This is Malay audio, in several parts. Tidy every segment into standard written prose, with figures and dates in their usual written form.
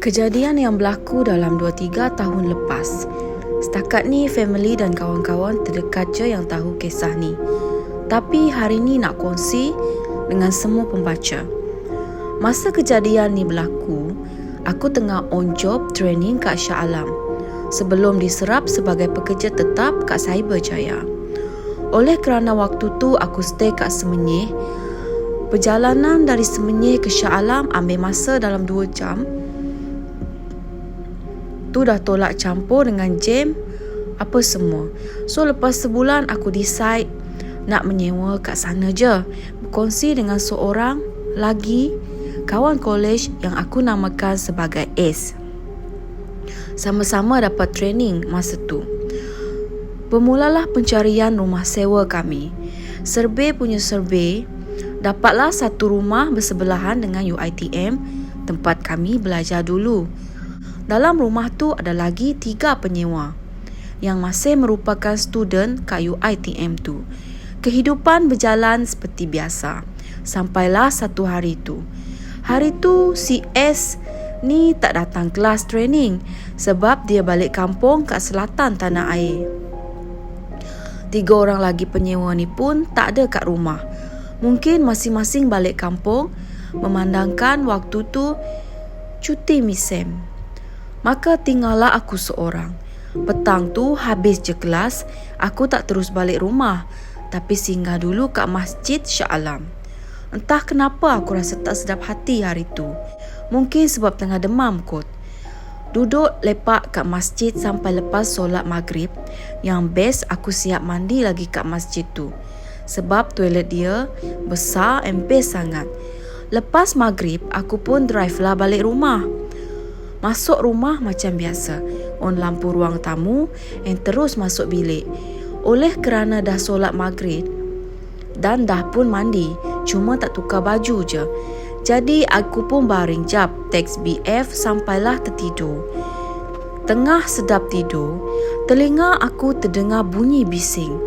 Kejadian yang berlaku dalam 2-3 tahun lepas. Setakat ni family dan kawan-kawan terdekat je yang tahu kisah ni. Tapi hari ni nak kongsi dengan semua pembaca. Masa kejadian ni berlaku, aku tengah on job training kat Shah Alam sebelum diserap sebagai pekerja tetap kat Cyberjaya. Oleh kerana waktu tu aku stay kat Semenyih, perjalanan dari Semenyih ke Shah Alam ambil masa dalam 2 jam. Tu dah tolak campur dengan jam apa semua. So lepas sebulan aku decide nak menyewa kat sana je, berkongsi dengan seorang lagi kawan college yang aku namakan sebagai Ace. Sama-sama dapat training masa tu. Bermulalah pencarian rumah sewa kami. Survey punya survey, dapatlah satu rumah bersebelahan dengan UiTM tempat kami belajar dulu. Dalam rumah tu ada lagi 3 penyewa yang masih merupakan student kat UiTM tu. Kehidupan berjalan seperti biasa sampailah satu hari tu. Hari tu si S ni tak datang kelas training sebab dia balik kampung kat selatan tanah air. 3 orang lagi penyewa ni pun tak ada kat rumah. Mungkin masing-masing balik kampung memandangkan waktu tu cuti misem. Maka tinggallah aku seorang. Petang tu habis je kelas, aku tak terus balik rumah, tapi singgah dulu kat Masjid Shah Alam. Entah kenapa aku rasa tak sedap hati hari tu. Mungkin sebab tengah demam kot. Duduk lepak kat masjid sampai lepas solat maghrib. Yang best aku siap mandi lagi kat masjid tu, sebab toilet dia besar empes sangat. Lepas maghrib aku pun drive lah balik rumah. Masuk rumah macam biasa, on lampu ruang tamu and terus masuk bilik. Oleh kerana dah solat maghrib dan dah pun mandi, cuma tak tukar baju je. Jadi aku pun baring jap teks BF sampailah tertidur. Tengah sedap tidur, telinga aku terdengar bunyi bising.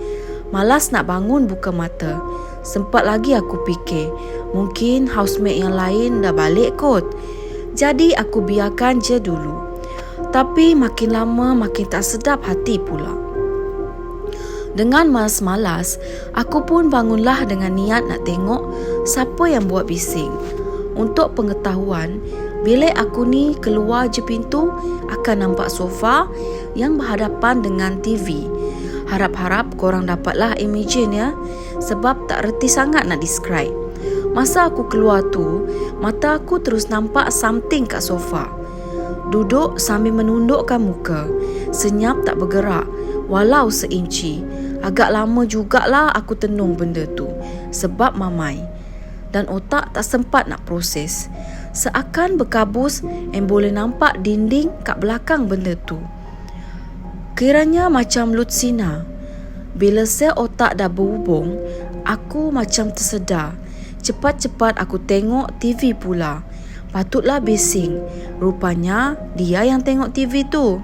Malas nak bangun buka mata. Sempat lagi aku fikir, mungkin housemate yang lain dah balik kot. Jadi aku biarkan je dulu. Tapi makin lama makin tak sedap hati pula. Dengan malas-malas, aku pun bangunlah dengan niat nak tengok siapa yang buat bising. Untuk pengetahuan, bilik aku ni keluar je pintu akan nampak sofa yang berhadapan dengan TV. Harap-harap korang dapatlah imagine ya, sebab tak reti sangat nak describe. Masa aku keluar tu, mata aku terus nampak something kat sofa. Duduk sambil menundukkan muka, senyap tak bergerak walau seinci. Agak lama jugalah aku tenung benda tu sebab mamai dan otak tak sempat nak proses. Seakan berkabus and boleh nampak dinding kat belakang benda tu. Kiranya macam lutsina. Bila sel otak dah berhubung, aku macam tersedar. Cepat-cepat aku tengok TV pula. Patutlah bising. Rupanya dia yang tengok TV tu.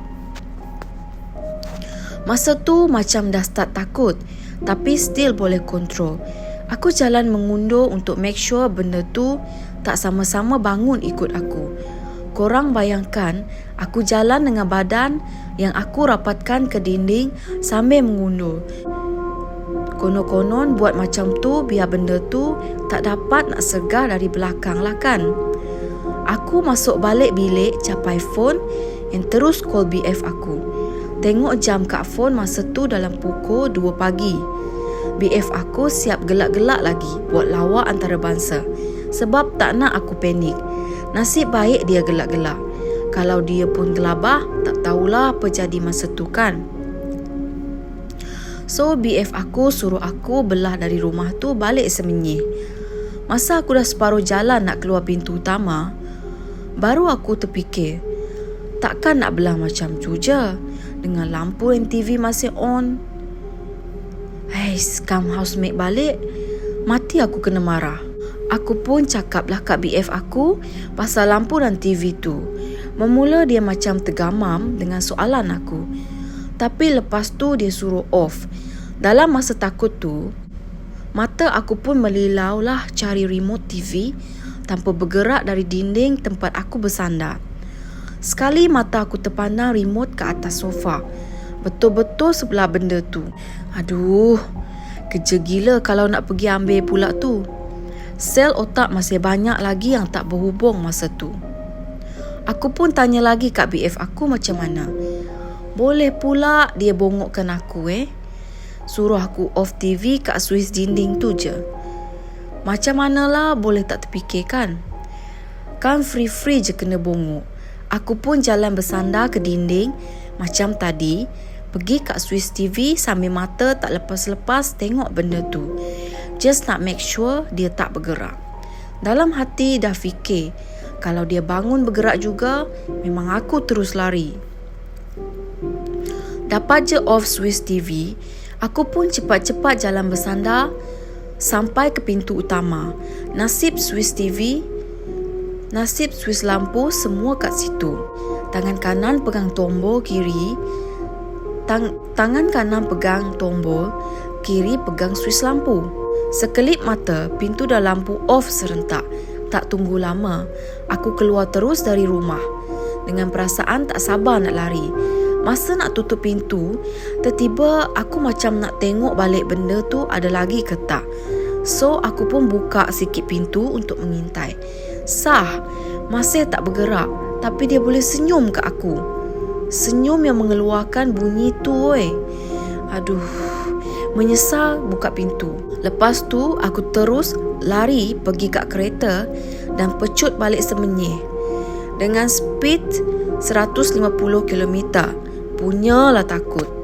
Masa tu macam dah start takut, tapi still boleh kontrol. Aku jalan mengundur untuk make sure benda tu tak sama-sama bangun ikut aku. Korang bayangkan, aku jalan dengan badan yang aku rapatkan ke dinding sambil mengundur. Konon-konon buat macam tu biar benda tu tak dapat nak sergah dari belakang lah kan. Aku masuk balik bilik, capai phone and terus call BF aku. Tengok jam kat phone masa tu dalam pukul 2 pagi. BF aku siap gelak-gelak lagi buat lawak antarabangsa sebab tak nak aku panik. Nasib baik dia gelak-gelak. Kalau dia pun gelabah, tak tahulah apa jadi masa tu kan. So BF aku suruh aku belah dari rumah tu balik Semenyih. Masa aku dah separuh jalan nak keluar pintu utama, baru aku terfikir, takkan nak belah macam tu je dengan lampu dan TV masih on. Hei, scam housemate balik, mati aku kena marah. Aku pun cakaplah kat BF aku pasal lampu dan TV tu. Memula dia macam tergamam dengan soalan aku. Tapi lepas tu dia suruh off. Dalam masa takut tu, mata aku pun melilau lah cari remote TV tanpa bergerak dari dinding tempat aku bersandar. Sekali mata aku terpandang remote ke atas sofa. Betul-betul sebelah benda tu. Aduh, kerja gila kalau nak pergi ambil pula tu. Sel otak masih banyak lagi yang tak berhubung masa tu. Aku pun tanya lagi kat BF aku macam mana. Boleh pula dia bongokkan aku Suruh aku off TV kat suis dinding tu je. Macam manalah boleh tak terfikirkan. Kan free-free je kena bongok. Aku pun jalan bersandar ke dinding macam tadi, pergi kat suis TV sambil mata tak lepas-lepas tengok benda tu. Just nak make sure dia tak bergerak. Dalam hati dah fikir, kalau dia bangun bergerak juga, memang aku terus lari. Dapat je off suis TV, aku pun cepat-cepat jalan bersandar sampai ke pintu utama. Nasib suis lampu semua kat situ. Tangan kanan pegang tombol kiri, tangan kanan pegang tombol, kiri pegang suis lampu. Sekelip mata, pintu dah lampu off serentak. Tak tunggu lama, aku keluar terus dari rumah dengan perasaan tak sabar nak lari. Masa nak tutup pintu, tiba-tiba aku macam nak tengok balik benda tu ada lagi ke tak. So, aku pun buka sikit pintu untuk mengintai. Sah, masih tak bergerak, tapi dia boleh senyum ke aku. Senyum yang mengeluarkan bunyi tu Aduh, menyesal buka pintu. Lepas tu, aku terus lari pergi kat kereta dan pecut balik semenyih. Dengan speed 150 km. Punyalah takut.